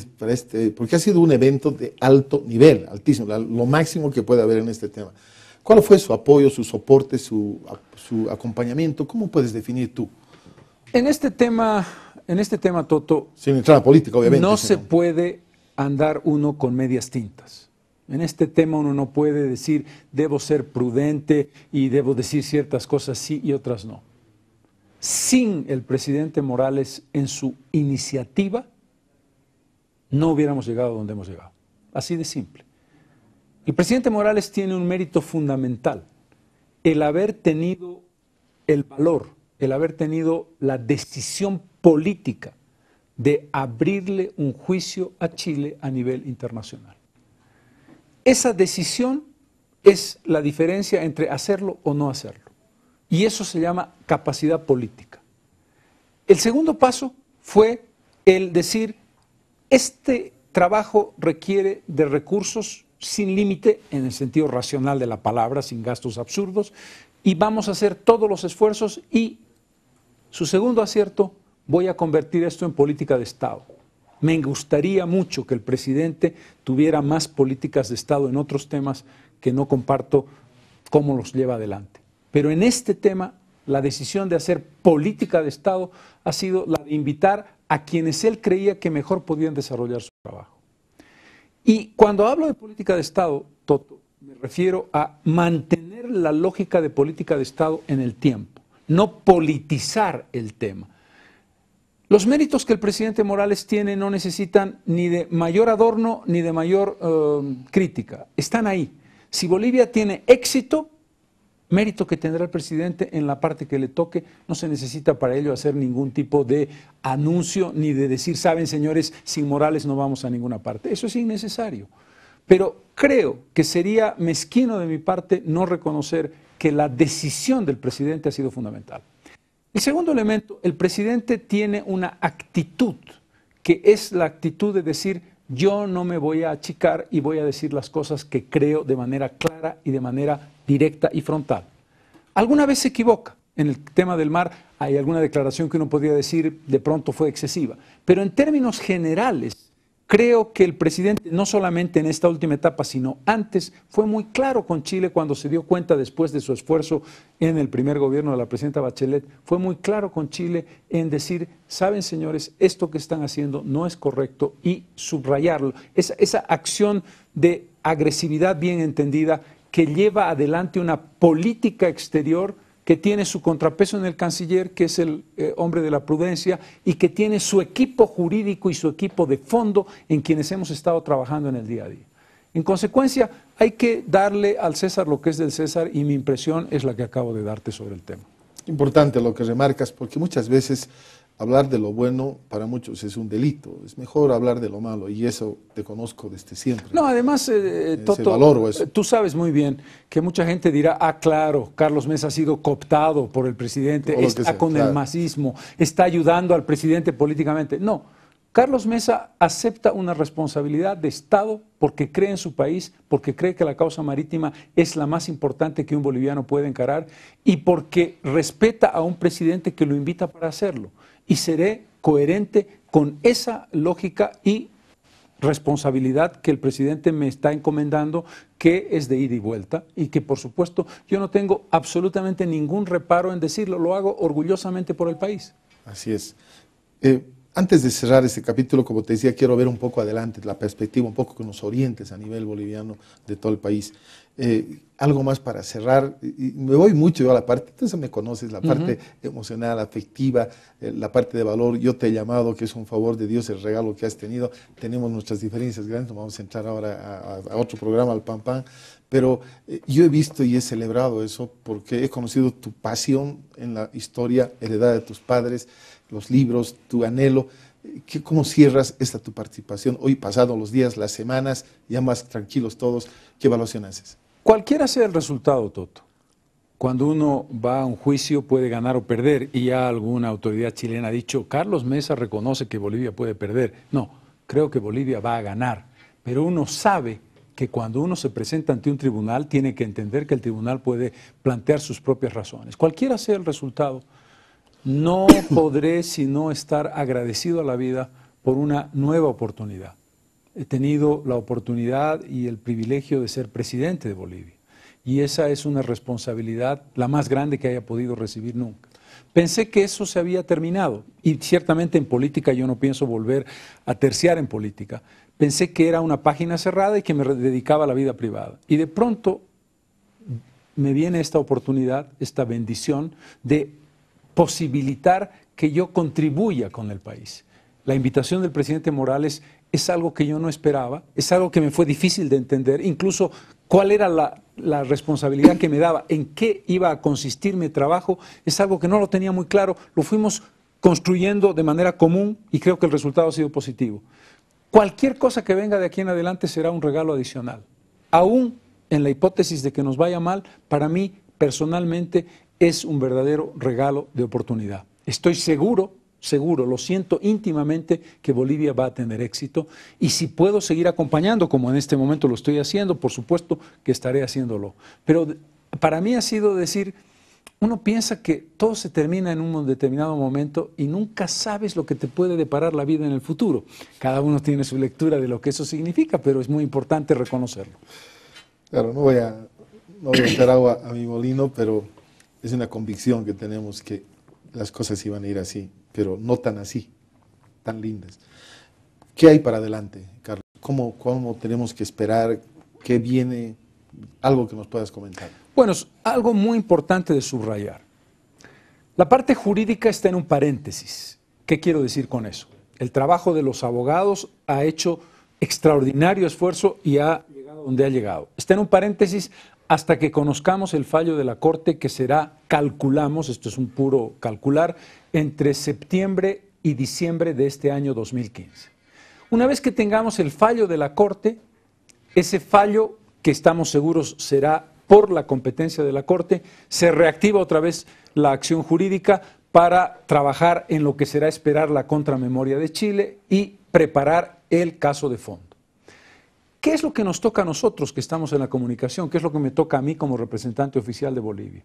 porque ha sido un evento de alto nivel, altísimo, lo máximo que puede haber en este tema. ¿Cuál fue su apoyo, su soporte, su acompañamiento? ¿Cómo puedes definir tú? En este tema, Toto, sin entrar a política, obviamente. No se puede andar uno con medias tintas. En este tema uno no puede decir, debo ser prudente y debo decir ciertas cosas sí y otras no. Sin el presidente Morales en su iniciativa, no hubiéramos llegado a donde hemos llegado. Así de simple. El presidente Morales tiene un mérito fundamental, el haber tenido el valor, el haber tenido la decisión política de abrirle un juicio a Chile a nivel internacional. Esa decisión es la diferencia entre hacerlo o no hacerlo. Y eso se llama capacidad política. El segundo paso fue el decir, este trabajo requiere de recursos sin límite, en el sentido racional de la palabra, sin gastos absurdos, y vamos a hacer todos los esfuerzos y Su segundo acierto, voy a convertir esto en política de Estado. Me gustaría mucho que el presidente tuviera más políticas de Estado en otros temas que no comparto cómo los lleva adelante. Pero en este tema, la decisión de hacer política de Estado ha sido la de invitar a quienes él creía que mejor podían desarrollar su trabajo. Y cuando hablo de política de Estado, Toto, me refiero a mantener la lógica de política de Estado en el tiempo, no politizar el tema. Los méritos que el presidente Morales tiene no necesitan ni de mayor adorno ni de mayor crítica. Están ahí. Si Bolivia tiene éxito, mérito que tendrá el presidente en la parte que le toque, no se necesita para ello hacer ningún tipo de anuncio ni de decir, saben señores, sin Morales no vamos a ninguna parte. Eso es innecesario. Pero creo que sería mezquino de mi parte no reconocer que la decisión del presidente ha sido fundamental. El segundo elemento, el presidente tiene una actitud, que es la actitud de decir, yo no me voy a achicar y voy a decir las cosas que creo de manera clara y de manera directa y frontal. Alguna vez se equivoca. En el tema del mar hay alguna declaración que uno podría decir de pronto fue excesiva. Pero en términos generales, creo que el presidente, no solamente en esta última etapa, sino antes, fue muy claro con Chile cuando se dio cuenta después de su esfuerzo en el primer gobierno de la presidenta Bachelet, fue muy claro con Chile en decir, saben señores, esto que están haciendo no es correcto y subrayarlo. Esa acción de agresividad bien entendida que lleva adelante una política exterior que tiene su contrapeso en el canciller, que es el hombre de la prudencia, y que tiene su equipo jurídico y su equipo de fondo en quienes hemos estado trabajando en el día a día. En consecuencia, hay que darle al César lo que es del César y mi impresión es la que acabo de darte sobre el tema. Importante lo que remarcas, porque muchas veces hablar de lo bueno para muchos es un delito. Es mejor hablar de lo malo y eso te conozco desde siempre. No, además, Toto, valoro eso. Tú sabes muy bien que mucha gente dirá, ah, claro, Carlos Mesa ha sido cooptado por el presidente, está con el masismo, está ayudando al presidente políticamente. No, Carlos Mesa acepta una responsabilidad de Estado porque cree en su país, porque cree que la causa marítima es la más importante que un boliviano puede encarar y porque respeta a un presidente que lo invita para hacerlo. Y seré coherente con esa lógica y responsabilidad que el presidente me está encomendando, que es de ida y vuelta, y que por supuesto yo no tengo absolutamente ningún reparo en decirlo, lo hago orgullosamente por el país. Así es. Antes de cerrar este capítulo, como te decía, quiero ver un poco adelante, la perspectiva, un poco que nos orientes a nivel boliviano de todo el país. Algo más para cerrar, y me voy mucho yo a la parte, entonces me conoces, la parte emocional, afectiva, la parte de valor. Yo te he llamado, que es un favor de Dios el regalo que has tenido. Tenemos nuestras diferencias grandes, vamos a entrar ahora a otro programa, al Pan Pan, pero yo he visto y he celebrado eso porque he conocido tu pasión en la historia heredada de tus padres, los libros, tu anhelo. ¿Cómo cierras esta tu participación? Hoy, pasados los días, las semanas, ya más tranquilos todos, ¿qué evaluación haces? Cualquiera sea el resultado, Toto. Cuando uno va a un juicio puede ganar o perder, y ya alguna autoridad chilena ha dicho, Carlos Mesa reconoce que Bolivia puede perder. No, creo que Bolivia va a ganar, pero uno sabe que cuando uno se presenta ante un tribunal tiene que entender que el tribunal puede plantear sus propias razones. Cualquiera sea el resultado, no podré sino estar agradecido a la vida por una nueva oportunidad. He tenido la oportunidad y el privilegio de ser presidente de Bolivia. Y esa es una responsabilidad la más grande que haya podido recibir nunca. Pensé que eso se había terminado y ciertamente en política yo no pienso volver a terciar en política. Pensé que era una página cerrada y que me dedicaba a la vida privada. Y de pronto me viene esta oportunidad, esta bendición de posibilitar que yo contribuya con el país. La invitación del presidente Morales es algo que yo no esperaba, es algo que me fue difícil de entender, incluso cuál era la responsabilidad que me daba, en qué iba a consistir mi trabajo, es algo que no lo tenía muy claro, lo fuimos construyendo de manera común y creo que el resultado ha sido positivo. Cualquier cosa que venga de aquí en adelante será un regalo adicional. Aún en la hipótesis de que nos vaya mal, para mí personalmente es un verdadero regalo de oportunidad. Estoy seguro, lo siento íntimamente que Bolivia va a tener éxito y si puedo seguir acompañando como en este momento lo estoy haciendo, por supuesto que estaré haciéndolo. Pero para mí ha sido decir, uno piensa que todo se termina en un determinado momento y nunca sabes lo que te puede deparar la vida en el futuro. Cada uno tiene su lectura de lo que eso significa, pero es muy importante reconocerlo. Claro, no voy a echar agua a mi molino, pero es una convicción que tenemos que las cosas iban a ir así, pero no tan así, tan lindas. ¿Qué hay para adelante, Carlos? ¿Cómo tenemos que esperar? ¿Qué viene? Algo que nos puedas comentar. Bueno, es algo muy importante de subrayar. La parte jurídica está en un paréntesis. ¿Qué quiero decir con eso? El trabajo de los abogados ha hecho extraordinario esfuerzo y ha llegado donde ha llegado. Está en un paréntesis hasta que conozcamos el fallo de la Corte, que será, calculamos, esto es un puro calcular, entre septiembre y diciembre de este año 2015. Una vez que tengamos el fallo de la Corte, ese fallo, que estamos seguros será por la competencia de la Corte, se reactiva otra vez la acción jurídica para trabajar en lo que será esperar la contramemoria de Chile y preparar el caso de fondo. ¿Qué es lo que nos toca a nosotros que estamos en la comunicación? ¿Qué es lo que me toca a mí como representante oficial de Bolivia?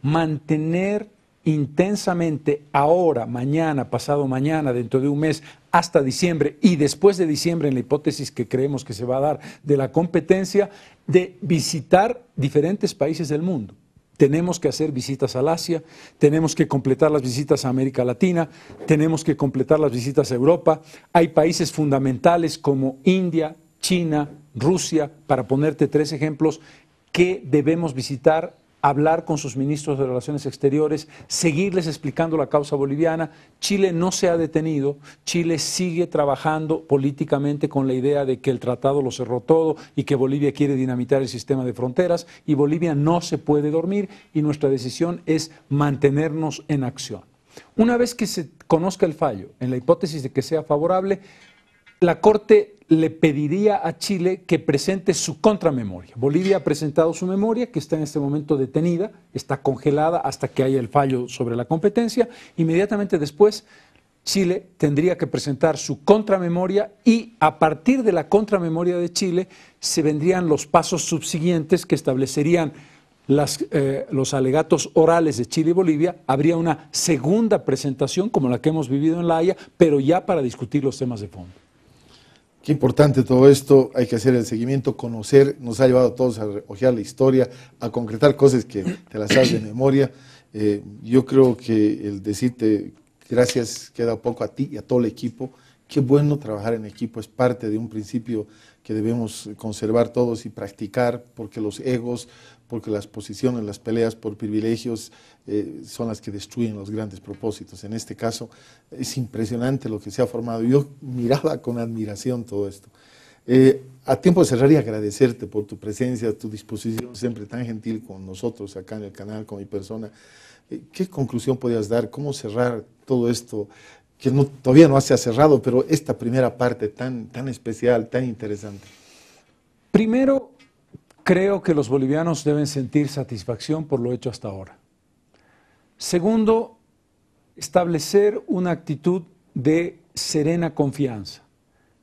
Mantener intensamente ahora, mañana, pasado mañana, dentro de un mes, hasta diciembre y después de diciembre, en la hipótesis que creemos que se va a dar de la competencia, de visitar diferentes países del mundo. Tenemos que hacer visitas al Asia, tenemos que completar las visitas a América Latina, tenemos que completar las visitas a Europa. Hay países fundamentales como India, China, Rusia, para ponerte 3 ejemplos, que debemos visitar, hablar con sus ministros de Relaciones Exteriores, seguirles explicando la causa boliviana. Chile no se ha detenido, Chile sigue trabajando políticamente con la idea de que el tratado lo cerró todo y que Bolivia quiere dinamitar el sistema de fronteras, y Bolivia no se puede dormir, y nuestra decisión es mantenernos en acción. Una vez que se conozca el fallo, en la hipótesis de que sea favorable, la Corte le pediría a Chile que presente su contramemoria. Bolivia ha presentado su memoria, que está en este momento detenida, está congelada hasta que haya el fallo sobre la competencia. Inmediatamente después, Chile tendría que presentar su contramemoria, y a partir de la contramemoria de Chile se vendrían los pasos subsiguientes que establecerían los alegatos orales de Chile y Bolivia. Habría una segunda presentación como la que hemos vivido en La Haya, pero ya para discutir los temas de fondo. Qué importante todo esto, hay que hacer el seguimiento, conocer, nos ha llevado a todos a ojear la historia, a concretar cosas que te las sabes de memoria. Yo creo que el decirte gracias queda poco a ti y a todo el equipo. Qué bueno trabajar en equipo, es parte de un principio que debemos conservar todos y practicar, porque los egos, porque las posiciones, las peleas por privilegios son las que destruyen los grandes propósitos. En este caso es impresionante lo que se ha formado. Yo miraba con admiración todo esto. A tiempo de cerrar y agradecerte por tu presencia, tu disposición siempre tan gentil con nosotros acá en el canal, con mi persona. ¿Qué conclusión podías dar? ¿Cómo cerrar todo esto? Que todavía no se ha cerrado, pero esta primera parte tan especial, tan interesante. Primero, creo que los bolivianos deben sentir satisfacción por lo hecho hasta ahora. Segundo, establecer una actitud de serena confianza,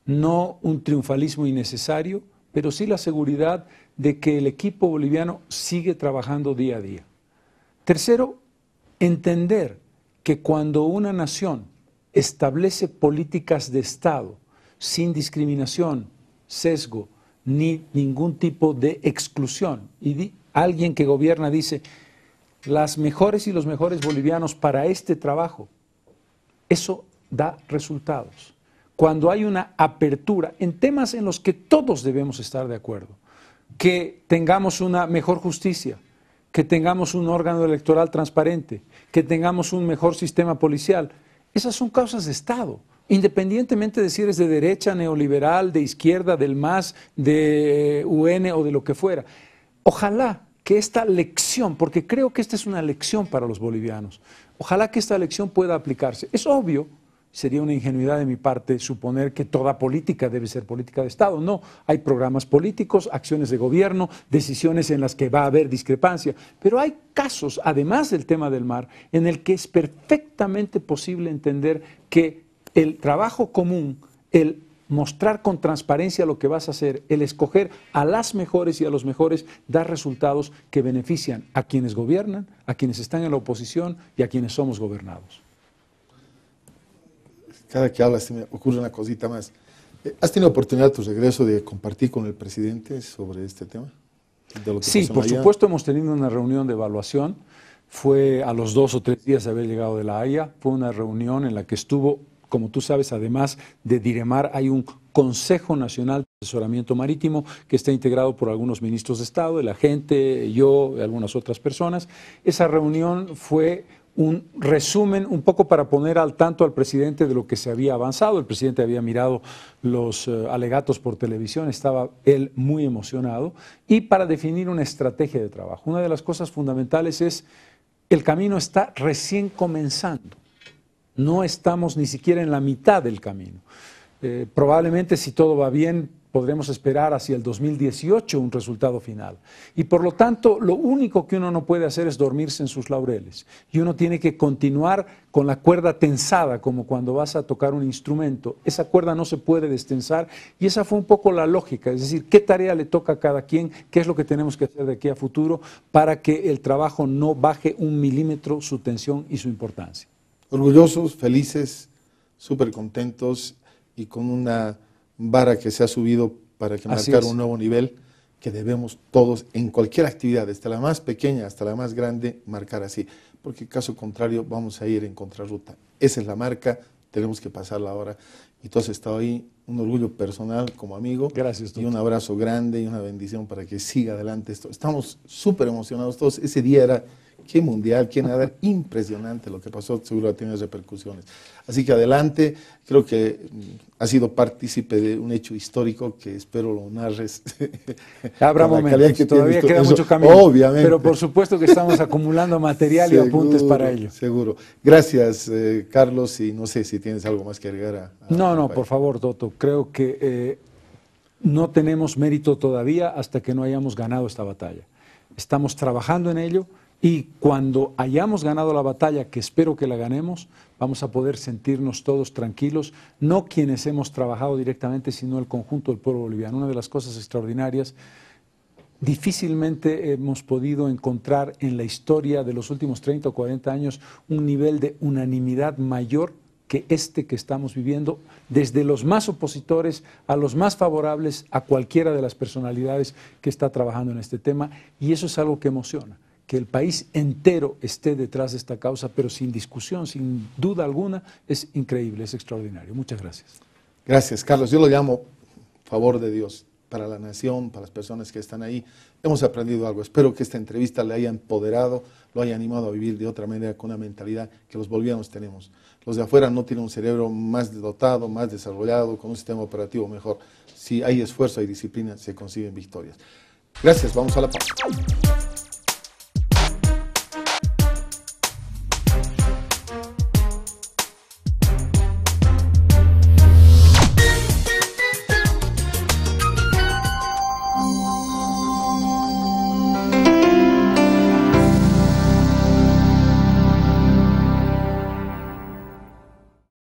no un triunfalismo innecesario, pero sí la seguridad de que el equipo boliviano sigue trabajando día a día. Tercero, entender que cuando una nación establece políticas de Estado sin discriminación, sesgo, ni ningún tipo de exclusión, y alguien que gobierna dice, las mejores y los mejores bolivianos para este trabajo, eso da resultados. Cuando hay una apertura en temas en los que todos debemos estar de acuerdo, que tengamos una mejor justicia, que tengamos un órgano electoral transparente, que tengamos un mejor sistema policial, esas son causas de Estado, independientemente de si eres de derecha, neoliberal, de izquierda, del MAS, de UN o de lo que fuera. Ojalá que esta lección, porque creo que esta es una lección para los bolivianos, ojalá que esta lección pueda aplicarse. Es obvio, sería una ingenuidad de mi parte suponer que toda política debe ser política de Estado. No, hay programas políticos, acciones de gobierno, decisiones en las que va a haber discrepancia, pero hay casos, además del tema del mar, en el que es perfectamente posible entender que el trabajo común, el mostrar con transparencia lo que vas a hacer, el escoger a las mejores y a los mejores, da resultados que benefician a quienes gobiernan, a quienes están en la oposición y a quienes somos gobernados. Cada que hablas se me ocurre una cosita más. ¿Has tenido oportunidad a tu regreso de compartir con el presidente sobre este tema? Sí, por supuesto hemos tenido una reunión de evaluación. Fue a los 2 o 3 días de haber llegado de La Haya. Fue una reunión en la que estuvo, como tú sabes, además de Diremar, hay un Consejo Nacional de Asesoramiento Marítimo que está integrado por algunos ministros de Estado, la gente, yo y algunas otras personas. Esa reunión fue un resumen un poco para poner al tanto al presidente de lo que se había avanzado. El presidente había mirado los alegatos por televisión, estaba él muy emocionado, y para definir una estrategia de trabajo. Una de las cosas fundamentales es, el camino está recién comenzando, no estamos ni siquiera en la mitad del camino. Probablemente, si todo va bien, podremos esperar hacia el 2018 un resultado final. Y por lo tanto, lo único que uno no puede hacer es dormirse en sus laureles. Y uno tiene que continuar con la cuerda tensada, como cuando vas a tocar un instrumento. Esa cuerda no se puede destensar, y esa fue un poco la lógica. Es decir, qué tarea le toca a cada quien, qué es lo que tenemos que hacer de aquí a futuro para que el trabajo no baje 1 milímetro su tensión y su importancia. Orgullosos, felices, súper contentos y con una vara que se ha subido para que marcar un nuevo nivel que debemos todos en cualquier actividad, desde la más pequeña hasta la más grande, marcar así, porque caso contrario vamos a ir en contrarruta. Esa es la marca, tenemos que pasarla ahora. Y tú has estado ahí, un orgullo personal como amigo. Gracias, y un abrazo grande y una bendición para que siga adelante esto. Estamos súper emocionados todos. Ese día era qué mundial, qué nada, impresionante lo que pasó, seguro tiene repercusiones. Así que adelante, creo que has sido partícipe de un hecho histórico que espero lo narres. Habrá momentos, todavía queda mucho camino, obviamente. Pero por supuesto que estamos acumulando material y apuntes para ello. Seguro. Gracias, Carlos, y no sé si tienes algo más que agregar. No, por favor, Toto, creo que no tenemos mérito todavía hasta que no hayamos ganado esta batalla. Estamos trabajando en ello. Y cuando hayamos ganado la batalla, que espero que la ganemos, vamos a poder sentirnos todos tranquilos, no quienes hemos trabajado directamente, sino el conjunto del pueblo boliviano. Una de las cosas extraordinarias, difícilmente hemos podido encontrar en la historia de los últimos 30 o 40 años un nivel de unanimidad mayor que este que estamos viviendo, desde los más opositores a los más favorables, a cualquiera de las personalidades que está trabajando en este tema, y eso es algo que emociona. Que el país entero esté detrás de esta causa, pero sin discusión, sin duda alguna, es increíble, es extraordinario. Muchas gracias. Gracias, Carlos. Yo lo llamo favor de Dios para la nación, para las personas que están ahí. Hemos aprendido algo. Espero que esta entrevista le haya empoderado, lo haya animado a vivir de otra manera, con una mentalidad que los bolivianos tenemos. Los de afuera no tienen un cerebro más dotado, más desarrollado, con un sistema operativo mejor. Si hay esfuerzo y disciplina, se consiguen victorias. Gracias, vamos a la pausa.